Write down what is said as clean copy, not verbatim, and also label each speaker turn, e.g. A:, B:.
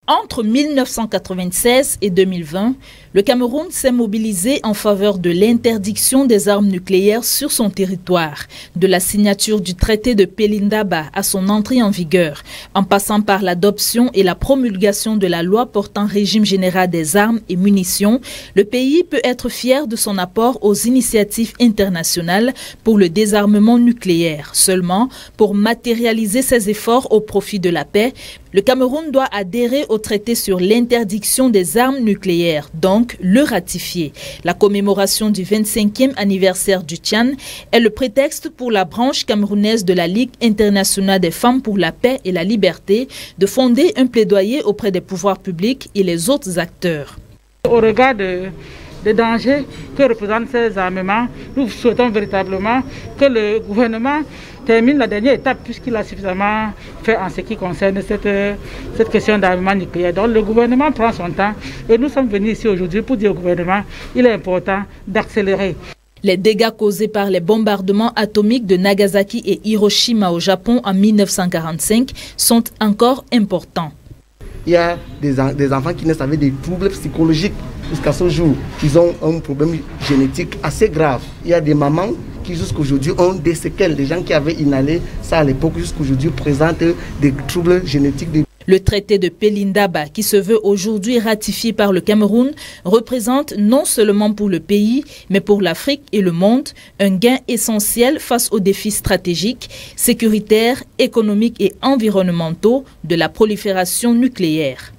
A: Entre 1996 et 2020, le Cameroun s'est mobilisé en faveur de l'interdiction des armes nucléaires sur son territoire, de la signature du traité de Pelindaba à son entrée en vigueur, en passant par l'adoption et la promulgation de la loi portant régime général des armes et munitions. Le pays peut être fier de son apport aux initiatives internationales pour le désarmement nucléaire. Seulement, pour matérialiser ses efforts au profit de la paix, le Cameroun doit adhérer au traité sur l'interdiction des armes nucléaires, donc le ratifier. La commémoration du 25e anniversaire du Tchad est le prétexte pour la branche camerounaise de la Ligue internationale des femmes pour la paix et la liberté de fonder un plaidoyer auprès des pouvoirs publics et les autres acteurs.
B: Au regard des dangers que représentent ces armements, nous souhaitons véritablement que le gouvernement termine la dernière étape puisqu'il a suffisamment fait en ce qui concerne cette question d'armement nucléaire. Donc le gouvernement prend son temps et nous sommes venus ici aujourd'hui pour dire au gouvernement qu'il est important d'accélérer.
A: Les dégâts causés par les bombardements atomiques de Nagasaki et Hiroshima au Japon en 1945 sont encore importants.
C: Il y a des enfants qui naissent avec des troubles psychologiques jusqu'à ce jour. Ils ont un problème génétique assez grave. Il y a des mamans qui jusqu'aujourd'hui ont des séquelles. Des gens qui avaient inhalé ça à l'époque jusqu'aujourd'hui présentent des troubles génétiques.
A: Le traité de Pelindaba, qui se veut aujourd'hui ratifié par le Cameroun, représente non seulement pour le pays, mais pour l'Afrique et le monde, un gain essentiel face aux défis stratégiques, sécuritaires, économiques et environnementaux de la prolifération nucléaire.